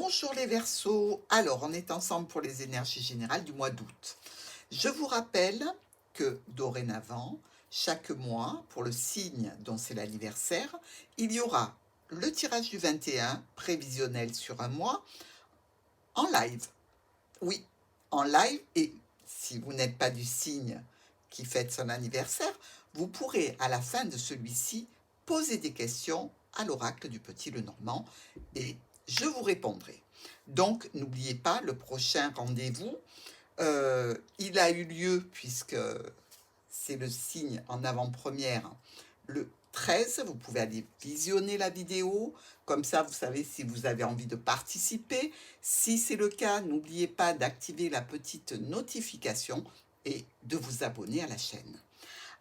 Bonjour les Verseaux. Alors, on est ensemble pour les énergies générales du mois d'août. Je vous rappelle que dorénavant, chaque mois, pour le signe dont c'est l'anniversaire, il y aura le tirage du 21, prévisionnel sur un mois, en live. Oui, en live. Et si vous n'êtes pas du signe qui fête son anniversaire, vous pourrez à la fin de celui-ci poser des questions à l'oracle du Petit Lenormand et je vous répondrai. Donc, n'oubliez pas, le prochain rendez-vous, il a eu lieu, puisque c'est le signe en avant-première, le 13. Vous pouvez aller visionner la vidéo. Comme ça, vous savez si vous avez envie de participer. Si c'est le cas, n'oubliez pas d'activer la petite notification et de vous abonner à la chaîne.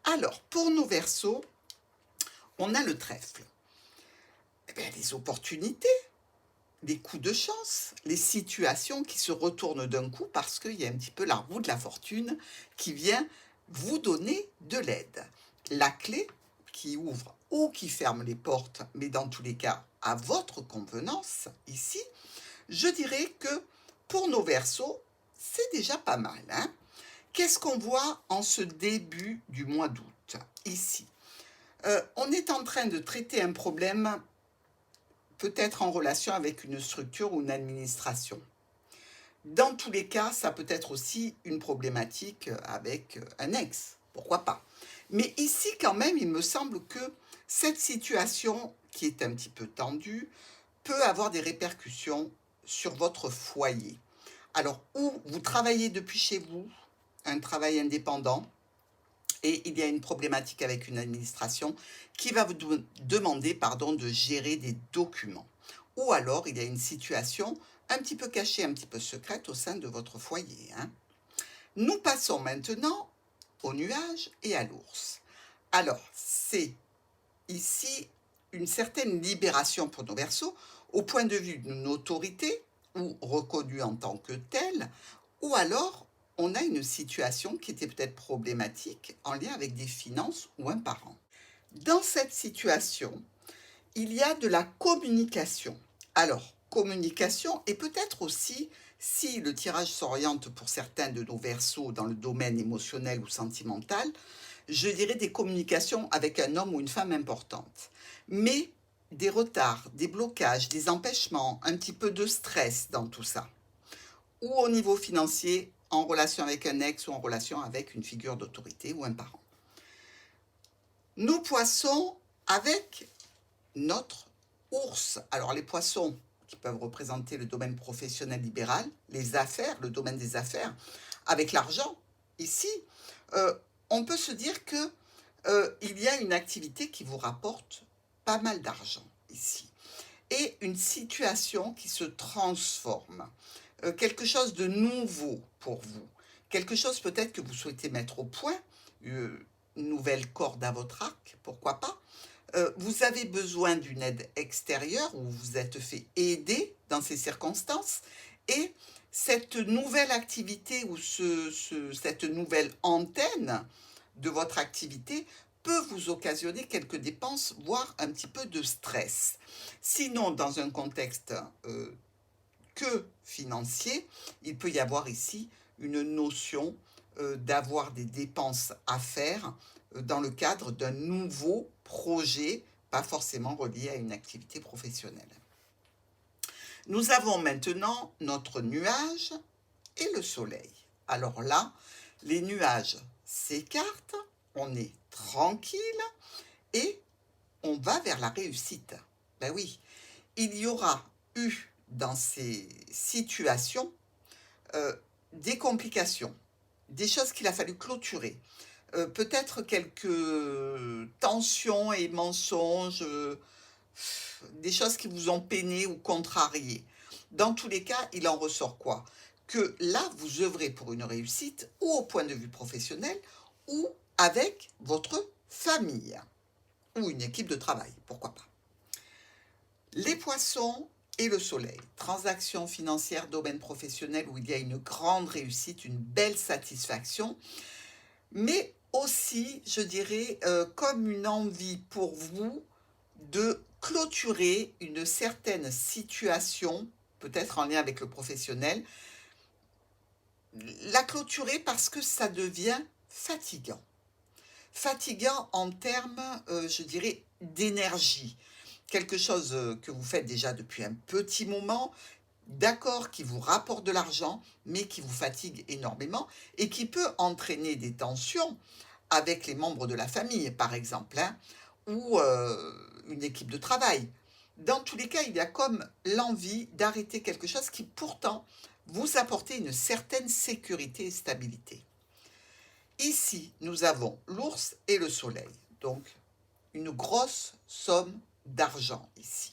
Alors, pour nos Verseaux, on a le trèfle. Eh bien, les opportunités, les coups de chance, les situations qui se retournent d'un coup parce qu'il y a un petit peu la roue de la fortune qui vient vous donner de l'aide. La clé qui ouvre ou qui ferme les portes, mais dans tous les cas à votre convenance, ici, je dirais que pour nos Verseaux, c'est déjà pas mal. Hein. Qu'est-ce qu'on voit en ce début du mois d'août, ici? On est en train de traiter un problème peut-être en relation avec une structure ou une administration. Dans tous les cas, ça peut être aussi une problématique avec un ex, pourquoi pas. Mais ici, quand même, il me semble que cette situation qui est un petit peu tendue peut avoir des répercussions sur votre foyer. Alors, ou vous travaillez depuis chez vous, un travail indépendant, et il y a une problématique avec une administration qui va vous demander de gérer des documents. Ou alors, il y a une situation un petit peu cachée, un petit peu secrète au sein de votre foyer. Hein. Nous passons maintenant au nuage et à l'ours. Alors, c'est ici une certaine libération pour nos Verseaux, au point de vue d'une autorité, ou reconnue en tant que telle, ou alors on a une situation qui était peut-être problématique en lien avec des finances ou un parent. Dans cette situation, il y a de la communication. Alors, communication et peut-être aussi, si le tirage s'oriente pour certains de nos Verseaux dans le domaine émotionnel ou sentimental, je dirais des communications avec un homme ou une femme importante. Mais des retards, des blocages, des empêchements, un petit peu de stress dans tout ça. Ou au niveau financier, en relation avec un ex ou en relation avec une figure d'autorité ou un parent. Nous poissons avec notre ours. Alors les poissons qui peuvent représenter le domaine professionnel libéral, les affaires, le domaine des affaires, avec l'argent, ici, on peut se dire que il y a une activité qui vous rapporte pas mal d'argent ici. Et une situation qui se transforme. Quelque chose de nouveau pour vous. Quelque chose peut-être que vous souhaitez mettre au point, une nouvelle corde à votre arc, pourquoi pas. Vous avez besoin d'une aide extérieure ou vous êtes fait aider dans ces circonstances et cette nouvelle activité ou cette nouvelle antenne de votre activité peut vous occasionner quelques dépenses, voire un petit peu de stress. Sinon, dans un contexte que financier, il peut y avoir ici une notion d'avoir des dépenses à faire dans le cadre d'un nouveau projet, pas forcément relié à une activité professionnelle. Nous avons maintenant notre nuage et le soleil. Alors là, les nuages s'écartent, on est tranquille et on va vers la réussite. Ben oui, il y aura eu dans ces situations des complications, des choses qu'il a fallu clôturer, peut-être quelques tensions et mensonges, des choses qui vous ont peiné ou contrarié. Dans tous les cas, il en ressort quoi? Que là, vous œuvrez pour une réussite, ou au point de vue professionnel, ou avec votre famille, ou une équipe de travail, pourquoi pas. Les poissons et le soleil, transactions financières, domaine professionnel où il y a une grande réussite, une belle satisfaction, mais aussi, je dirais, comme une envie pour vous de clôturer une certaine situation, peut-être en lien avec le professionnel, la clôturer parce que ça devient fatigant. Fatigant en termes, je dirais, d'énergie. Quelque chose que vous faites déjà depuis un petit moment, d'accord, qui vous rapporte de l'argent, mais qui vous fatigue énormément et qui peut entraîner des tensions avec les membres de la famille, par exemple, hein, ou une équipe de travail. Dans tous les cas, il y a comme l'envie d'arrêter quelque chose qui pourtant vous apportait une certaine sécurité et stabilité. Ici, nous avons l'ours et le soleil, donc une grosse somme d'argent ici.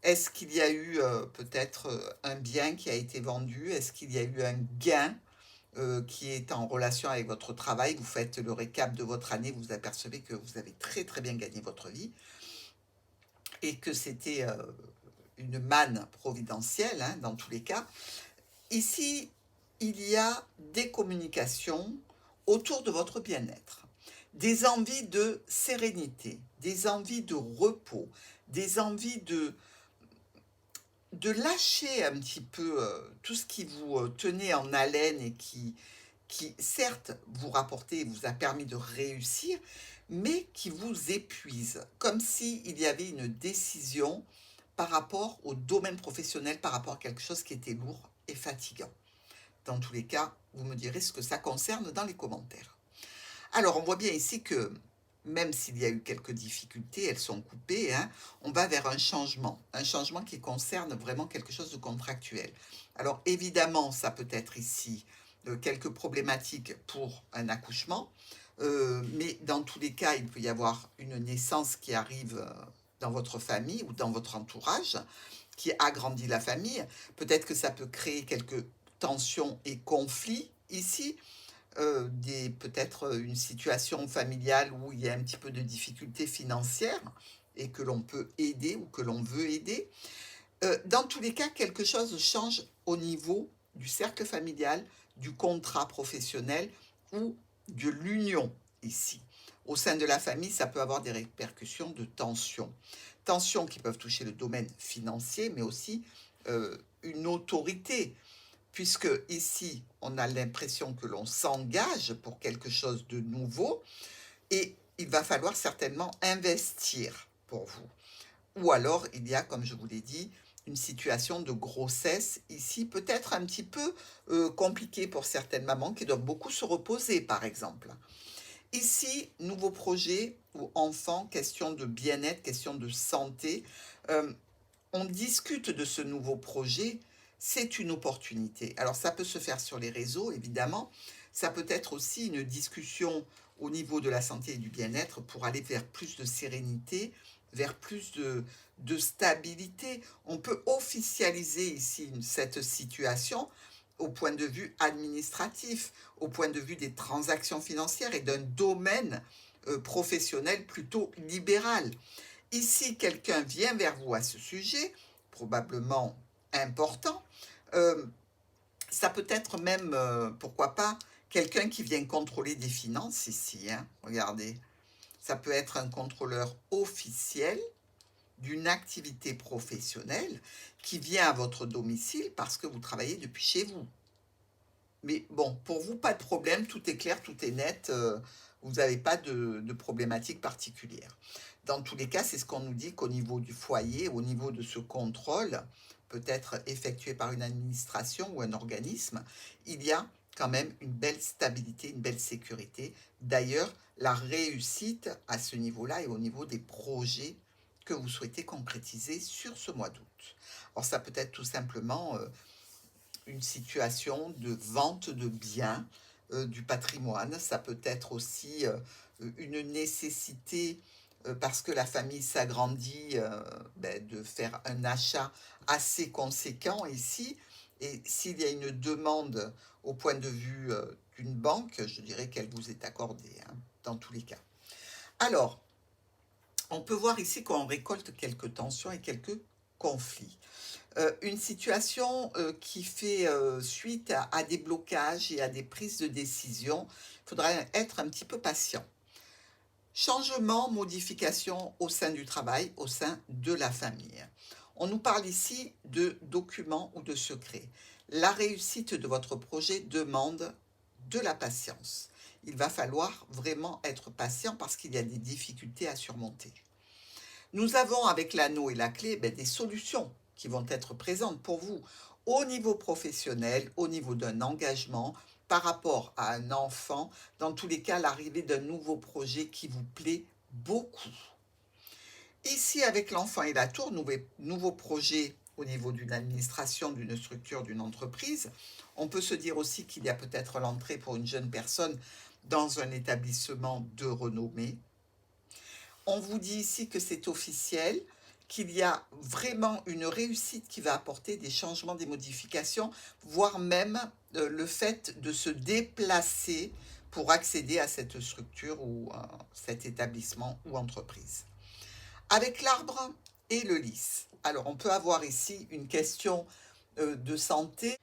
Est-ce qu'il y a eu peut-être un bien qui a été vendu? Est-ce qu'il y a eu un gain qui est en relation avec votre travail? Vous faites le récap de votre année, vous apercevez que vous avez très très bien gagné votre vie et que c'était une manne providentielle, hein, dans tous les cas. Ici, il y a des communications autour de votre bien-être, des envies de sérénité, des envies de repos, des envies de lâcher un petit peu tout ce qui vous tenait en haleine et qui certes vous rapportait et vous a permis de réussir, mais qui vous épuise, comme s'il y avait une décision par rapport au domaine professionnel, par rapport à quelque chose qui était lourd et fatigant. Dans tous les cas, vous me direz ce que ça concerne dans les commentaires. Alors, on voit bien ici que même s'il y a eu quelques difficultés, elles sont coupées, hein, on va vers un changement qui concerne vraiment quelque chose de contractuel. Alors, évidemment, ça peut être ici quelques problématiques pour un accouchement, mais dans tous les cas, il peut y avoir une naissance qui arrive dans votre famille ou dans votre entourage, qui agrandit la famille. Peut-être que ça peut créer quelques tensions et conflits ici, peut-être une situation familiale où il y a un petit peu de difficultés financières et que l'on peut aider ou que l'on veut aider. Dans tous les cas, quelque chose change au niveau du cercle familial, du contrat professionnel ou de l'union ici. Au sein de la famille, ça peut avoir des répercussions de tensions. Tensions qui peuvent toucher le domaine financier, mais aussi une autorité, puisque ici, on a l'impression que l'on s'engage pour quelque chose de nouveau et il va falloir certainement investir pour vous. Ou alors, il y a, comme je vous l'ai dit, une situation de grossesse ici, peut-être un petit peu compliquée pour certaines mamans qui doivent beaucoup se reposer, par exemple. Ici, nouveau projet ou enfant, question de bien-être, question de santé. On discute de ce nouveau projet, c'est une opportunité. Alors ça peut se faire sur les réseaux, évidemment. Ça peut être aussi une discussion au niveau de la santé et du bien-être pour aller vers plus de sérénité, vers plus de stabilité. On peut officialiser ici cette situation au point de vue administratif, au point de vue des transactions financières et d'un domaine professionnel plutôt libéral. Ici, quelqu'un vient vers vous à ce sujet, probablement important. Ça peut être même, pourquoi pas, quelqu'un qui vient contrôler des finances ici, hein. Regardez, ça peut être un contrôleur officiel d'une activité professionnelle qui vient à votre domicile parce que vous travaillez depuis chez vous. Mais bon, pour vous, pas de problème, tout est clair, tout est net, vous n'avez pas de problématique particulière. Dans tous les cas, c'est ce qu'on nous dit qu'au niveau du foyer, au niveau de ce contrôle, peut-être effectué par une administration ou un organisme, il y a quand même une belle stabilité, une belle sécurité. D'ailleurs, la réussite à ce niveau-là et au niveau des projets que vous souhaitez concrétiser sur ce mois d'août. Alors ça peut être tout simplement une situation de vente de biens, du patrimoine. Ça peut être aussi une nécessité, parce que la famille s'agrandit, de faire un achat assez conséquent ici. Et s'il y a une demande au point de vue d'une banque, je dirais qu'elle vous est accordée, hein, dans tous les cas. Alors, on peut voir ici qu'on récolte quelques tensions et quelques conflits. Une situation qui fait suite à des blocages et à des prises de décision. Il faudra être un petit peu patient. Changement, modification au sein du travail, au sein de la famille. On nous parle ici de documents ou de secrets. La réussite de votre projet demande de la patience. Il va falloir vraiment être patient parce qu'il y a des difficultés à surmonter. Nous avons avec l'anneau et la clé des solutions qui vont être présentes pour vous au niveau professionnel, au niveau d'un engagement, par rapport à un enfant, dans tous les cas, l'arrivée d'un nouveau projet qui vous plaît beaucoup. Ici, avec l'enfant et la tour, nouveau projet au niveau d'une administration, d'une structure, d'une entreprise. On peut se dire aussi qu'il y a peut-être l'entrée pour une jeune personne dans un établissement de renommée. On vous dit ici que c'est officiel, qu'il y a vraiment une réussite qui va apporter des changements, des modifications, voire même le fait de se déplacer pour accéder à cette structure ou cet établissement ou entreprise. Avec l'arbre et le lys. Alors, on peut avoir ici une question de santé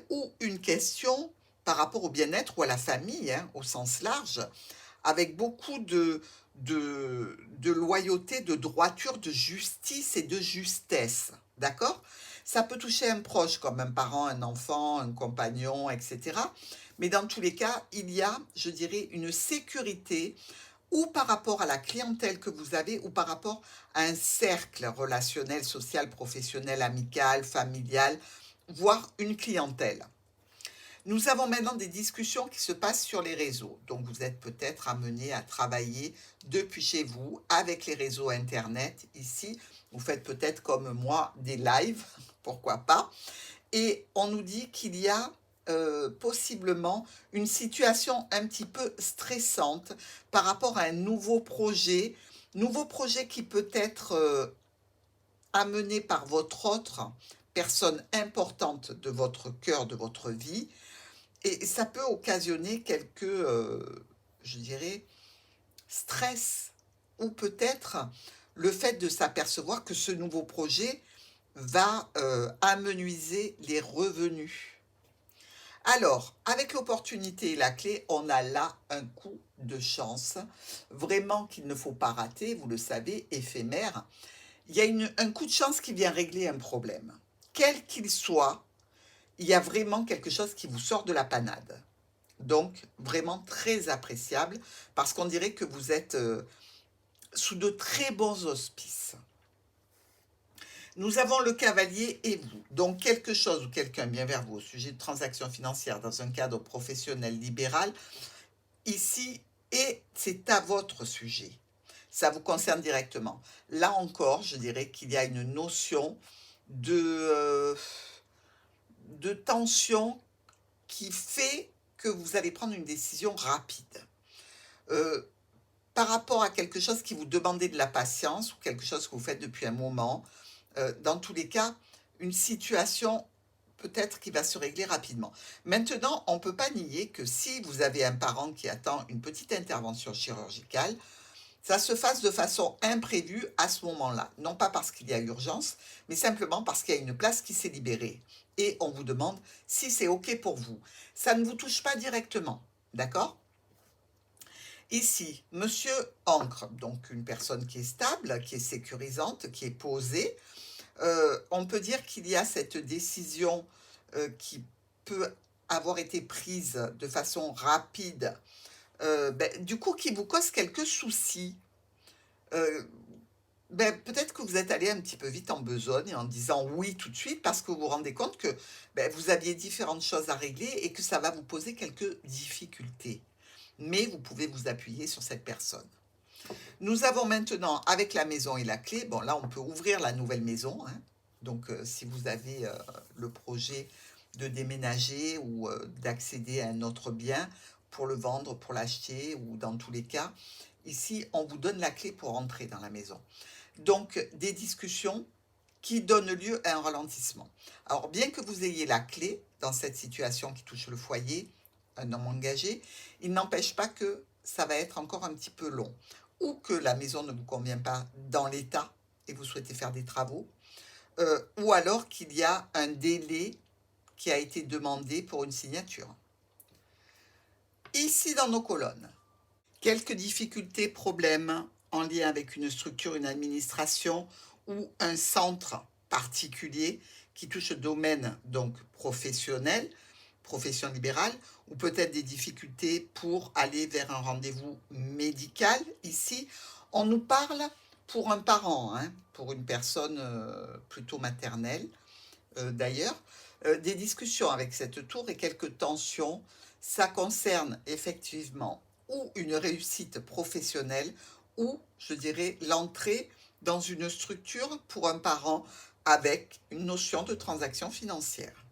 ou une question par rapport au bien-être ou à la famille, hein, au sens large, avec beaucoup de loyauté, de droiture, de justice et de justesse. D'accord? Ça peut toucher un proche comme un parent, un enfant, un compagnon, etc. Mais dans tous les cas, il y a, je dirais, une sécurité ou par rapport à la clientèle que vous avez ou par rapport à un cercle relationnel, social, professionnel, amical, familial, voire une clientèle. Nous avons maintenant des discussions qui se passent sur les réseaux. Donc, vous êtes peut-être amené à travailler depuis chez vous avec les réseaux Internet. Ici, vous faites peut-être comme moi des lives, pourquoi pas. Et on nous dit qu'il y a possiblement une situation un petit peu stressante par rapport à un nouveau projet qui peut être amené par votre autre personne importante de votre cœur, de votre vie. Et ça peut occasionner quelques, je dirais, stress ou peut-être le fait de s'apercevoir que ce nouveau projet va amenuiser les revenus. Alors, avec l'opportunité et la clé, on a là un coup de chance, vraiment qu'il ne faut pas rater, vous le savez, éphémère. Il y a un coup de chance qui vient régler un problème. Quel qu'il soit, il y a vraiment quelque chose qui vous sort de la panade. Donc, vraiment très appréciable, parce qu'on dirait que vous êtes sous de très bons auspices. Nous avons le cavalier et vous. Donc, quelque chose ou quelqu'un vient vers vous au sujet de transactions financières dans un cadre professionnel libéral, ici, et c'est à votre sujet. Ça vous concerne directement. Là encore, je dirais qu'il y a une notion de tension qui fait que vous allez prendre une décision rapide. Par rapport à quelque chose qui vous demandait de la patience ou quelque chose que vous faites depuis un moment, dans tous les cas, une situation peut-être qui va se régler rapidement. Maintenant, on ne peut pas nier que si vous avez un parent qui attend une petite intervention chirurgicale, ça se fasse de façon imprévue à ce moment-là. Non pas parce qu'il y a urgence, mais simplement parce qu'il y a une place qui s'est libérée. Et on vous demande si c'est OK pour vous. Ça ne vous touche pas directement, d'accord? Ici, Monsieur Ancre, donc une personne qui est stable, qui est sécurisante, qui est posée. On peut dire qu'il y a cette décision qui peut avoir été prise de façon rapide, du coup qui vous cause quelques soucis. Euh, peut-être que vous êtes allé un petit peu vite en besogne en disant oui tout de suite parce que vous vous rendez compte que vous aviez différentes choses à régler et que ça va vous poser quelques difficultés. Mais vous pouvez vous appuyer sur cette personne. Nous avons maintenant, avec la maison et la clé, bon là on peut ouvrir la nouvelle maison, hein. Donc si vous avez le projet de déménager ou d'accéder à un autre bien pour le vendre, pour l'acheter ou dans tous les cas, ici on vous donne la clé pour entrer dans la maison. Donc des discussions qui donnent lieu à un ralentissement. Alors bien que vous ayez la clé dans cette situation qui touche le foyer, un homme engagé, il n'empêche pas que ça va être encore un petit peu long ou que la maison ne vous convient pas dans l'état et vous souhaitez faire des travaux, ou alors qu'il y a un délai qui a été demandé pour une signature. Ici dans nos colonnes, quelques difficultés, problèmes en lien avec une structure, une administration ou un centre particulier qui touche le domaine donc professionnel, profession libérale, ou peut-être des difficultés pour aller vers un rendez-vous médical. Ici, on nous parle pour un parent, hein, pour une personne plutôt maternelle d'ailleurs, des discussions avec cette tour et quelques tensions. Ça concerne effectivement ou une réussite professionnelle ou, je dirais, l'entrée dans une structure pour un parent avec une notion de transaction financière.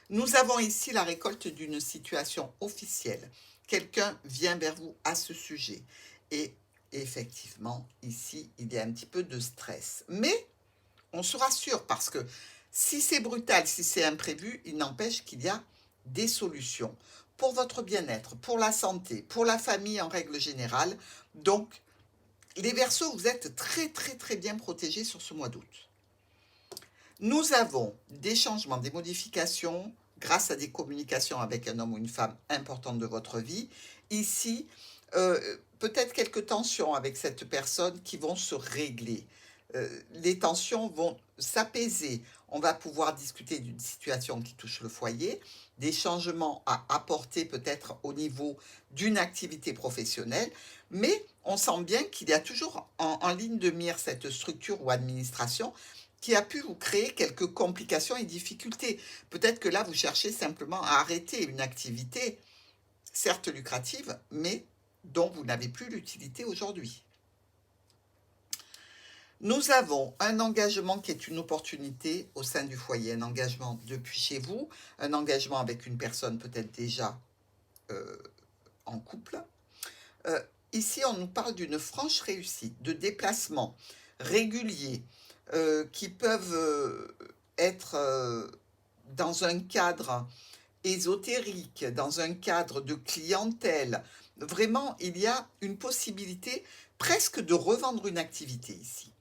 Nous avons ici la récolte d'une situation officielle. Quelqu'un vient vers vous à ce sujet. Et effectivement, ici, il y a un petit peu de stress. Mais on se rassure parce que si c'est brutal, si c'est imprévu, il n'empêche qu'il y a des solutions pour votre bien-être, pour la santé, pour la famille en règle générale. Donc, les Verseaux, vous êtes très, très, très bien protégés sur ce mois d'août. Nous avons des changements, des modifications grâce à des communications avec un homme ou une femme importante de votre vie. Ici, peut-être quelques tensions avec cette personne qui vont se régler. Les tensions vont s'apaiser. On va pouvoir discuter d'une situation qui touche le foyer, des changements à apporter peut-être au niveau d'une activité professionnelle, mais on sent bien qu'il y a toujours en ligne de mire cette structure ou administration qui a pu vous créer quelques complications et difficultés. Peut-être que là, vous cherchez simplement à arrêter une activité, certes lucrative, mais dont vous n'avez plus l'utilité aujourd'hui. Nous avons un engagement qui est une opportunité au sein du foyer, un engagement depuis chez vous, un engagement avec une personne peut-être déjà en couple. Ici, on nous parle d'une franche réussite, de déplacements réguliers qui peuvent être dans un cadre ésotérique, dans un cadre de clientèle. Vraiment, il y a une possibilité presque de revendre une activité ici.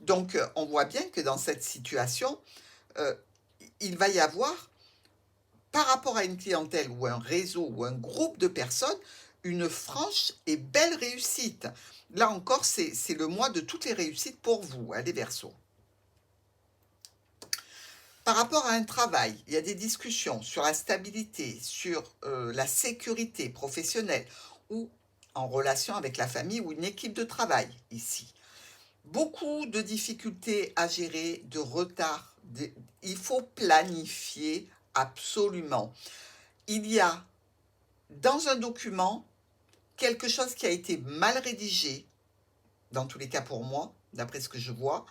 Donc, on voit bien que dans cette situation, il va y avoir, par rapport à une clientèle ou un réseau ou un groupe de personnes, une franche et belle réussite. Là encore, c'est le mois de toutes les réussites pour vous, hein, les Verseaux. Par rapport à un travail, il y a des discussions sur la stabilité, sur la sécurité professionnelle ou en relation avec la famille ou une équipe de travail ici. Beaucoup de difficultés à gérer, de retard. Il faut planifier absolument. Il y a dans un document quelque chose qui a été mal rédigé, dans tous les cas pour moi, d'après ce que je vois,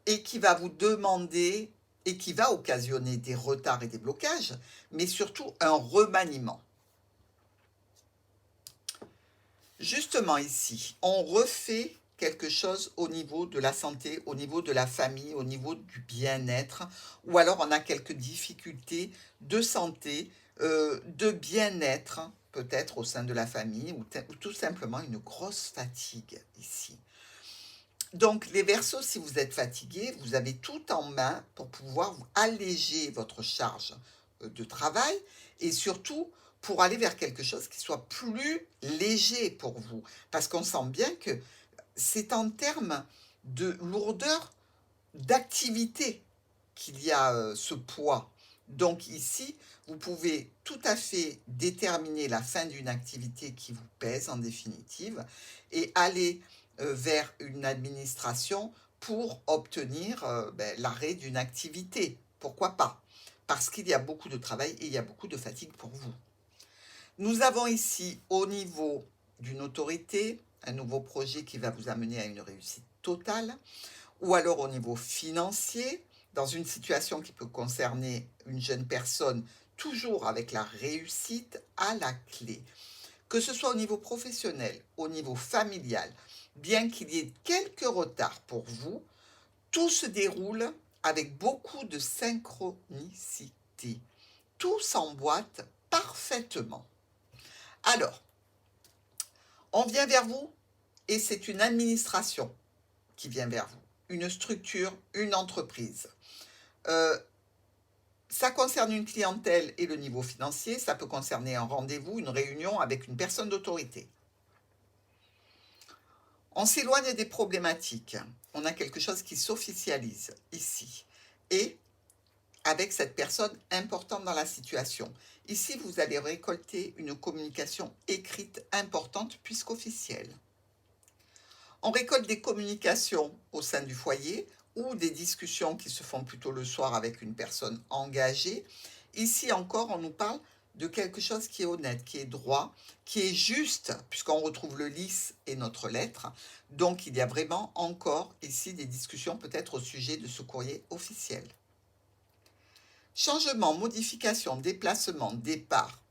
et qui va vous demander et qui va occasionner des retards et des blocages, mais surtout un remaniement. Justement ici, on refait quelque chose au niveau de la santé, au niveau de la famille, au niveau du bien-être, ou alors on a quelques difficultés de santé, de bien-être, peut-être au sein de la famille, ou tout simplement une grosse fatigue ici. Donc, les Verseaux, si vous êtes fatigué, vous avez tout en main pour pouvoir alléger votre charge de travail et surtout pour aller vers quelque chose qui soit plus léger pour vous. Parce qu'on sent bien que c'est en termes de lourdeur d'activité qu'il y a ce poids. Donc ici, vous pouvez tout à fait déterminer la fin d'une activité qui vous pèse en définitive et aller vers une administration pour obtenir l'arrêt d'une activité. Pourquoi pas? Parce qu'il y a beaucoup de travail et il y a beaucoup de fatigue pour vous. Nous avons ici, au niveau d'une autorité, un nouveau projet qui va vous amener à une réussite totale, ou alors au niveau financier, dans une situation qui peut concerner une jeune personne, toujours avec la réussite à la clé. Que ce soit au niveau professionnel, au niveau familial, bien qu'il y ait quelques retards pour vous, tout se déroule avec beaucoup de synchronicité. Tout s'emboîte parfaitement. Alors, on vient vers vous et c'est une administration qui vient vers vous, une structure, une entreprise. Ça concerne une clientèle et le niveau financier, ça peut concerner un rendez-vous, une réunion avec une personne d'autorité. On s'éloigne des problématiques. On a quelque chose qui s'officialise ici. Et avec cette personne importante dans la situation. Ici, vous allez récolter une communication écrite importante puisqu'officielle. On récolte des communications au sein du foyer ou des discussions qui se font plutôt le soir avec une personne engagée. Ici encore, on nous parle de quelque chose qui est honnête, qui est droit, qui est juste, puisqu'on retrouve le lys et notre lettre. Donc, il y a vraiment encore ici des discussions peut-être au sujet de ce courrier officiel. Changement, modification, déplacement, départ.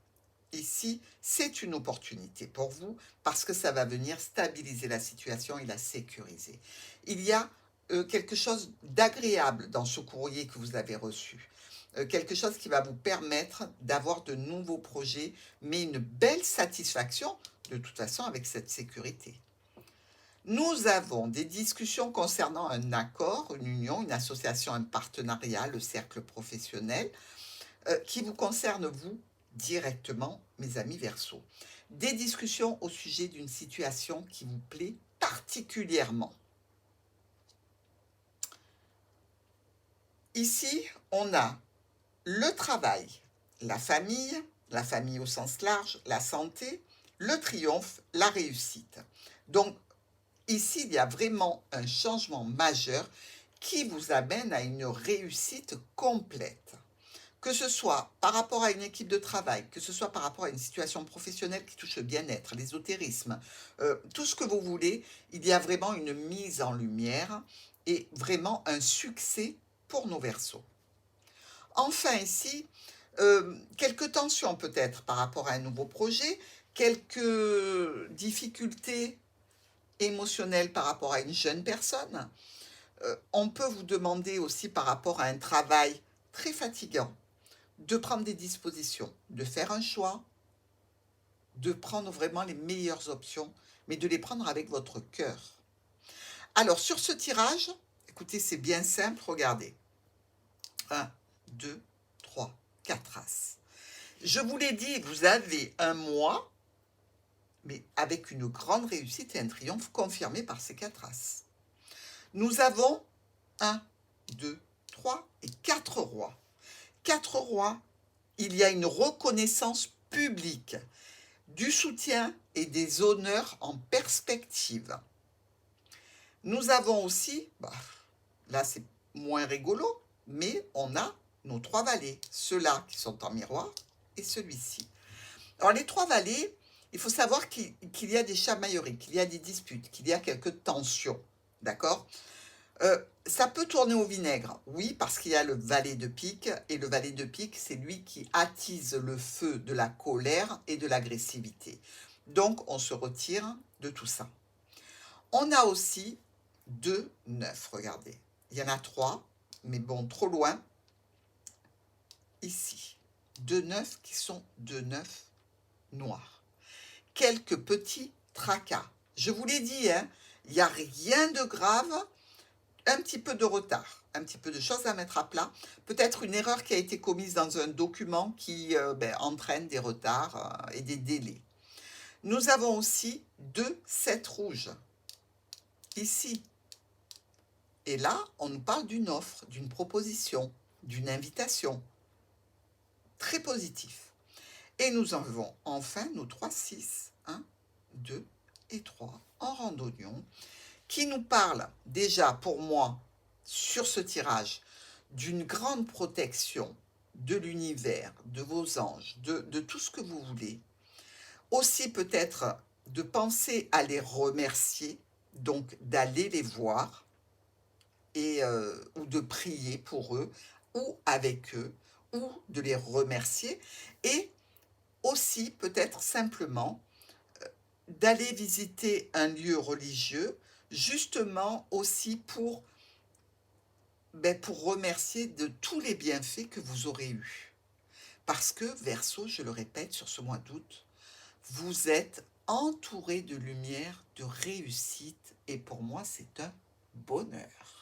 Ici, c'est une opportunité pour vous parce que ça va venir stabiliser la situation et la sécuriser. Il y a quelque chose d'agréable dans ce courrier que vous avez reçu. Quelque chose qui va vous permettre d'avoir de nouveaux projets, mais une belle satisfaction de toute façon avec cette sécurité. Nous avons des discussions concernant un accord, une union, une association, un partenariat, le cercle professionnel, qui vous concerne vous directement, mes amis Verseau. Des discussions au sujet d'une situation qui vous plaît particulièrement. Ici, on a le travail, la famille au sens large, la santé, le triomphe, la réussite. Donc, ici, il y a vraiment un changement majeur qui vous amène à une réussite complète. Que ce soit par rapport à une équipe de travail, que ce soit par rapport à une situation professionnelle qui touche le bien-être, l'ésotérisme, tout ce que vous voulez, il y a vraiment une mise en lumière et vraiment un succès pour nos Verseaux. Enfin ici, quelques tensions peut-être par rapport à un nouveau projet, quelques difficultés émotionnelles par rapport à une jeune personne. On peut vous demander aussi par rapport à un travail très fatigant, de prendre des dispositions, de faire un choix, de prendre vraiment les meilleures options, mais de les prendre avec votre cœur. Alors, sur ce tirage, écoutez, c'est bien simple, regardez. 1, 2, 3, 4 As. Je vous l'ai dit, vous avez un mois, mais avec une grande réussite et un triomphe confirmé par ces 4 As. Nous avons 1, 2, 3 et 4 rois. 4 rois, il y a une reconnaissance publique, du soutien et des honneurs en perspective. Nous avons aussi, là c'est moins rigolo, mais on a nos 3 valets, ceux-là qui sont en miroir et celui-ci. Alors les 3 valets, il faut savoir qu'il y a des chamailleries, qu'il y a des disputes, qu'il y a quelques tensions, d'accord ? Ça peut tourner au vinaigre, oui, parce qu'il y a le valet de pique, et le valet de pique, c'est lui qui attise le feu de la colère et de l'agressivité. Donc, on se retire de tout ça. On a aussi 2 9, regardez. Il y en a 3, mais bon, trop loin. Ici, 2 9 qui sont 2 9 noirs. Quelques petits tracas. Je vous l'ai dit, hein, il n'y a rien de grave. Un petit peu de retard, un petit peu de choses à mettre à plat, peut-être une erreur qui a été commise dans un document qui entraîne des retards et des délais. Nous avons aussi 2 7 rouges, ici. Et là, on nous parle d'une offre, d'une proposition, d'une invitation. Très positif. Et nous avons enfin nos 3 6, 1, 2 et 3 en randonnion, qui nous parle déjà pour moi sur ce tirage d'une grande protection de l'univers, de vos anges, de tout ce que vous voulez. Aussi peut-être de penser à les remercier, donc d'aller les voir et, ou de prier pour eux ou avec eux ou de les remercier et aussi peut-être simplement d'aller visiter un lieu religieux justement aussi pour remercier de tous les bienfaits que vous aurez eus. Parce que, Verseau, je le répète, sur ce mois d'août, vous êtes entouré de lumière, de réussite, et pour moi, c'est un bonheur.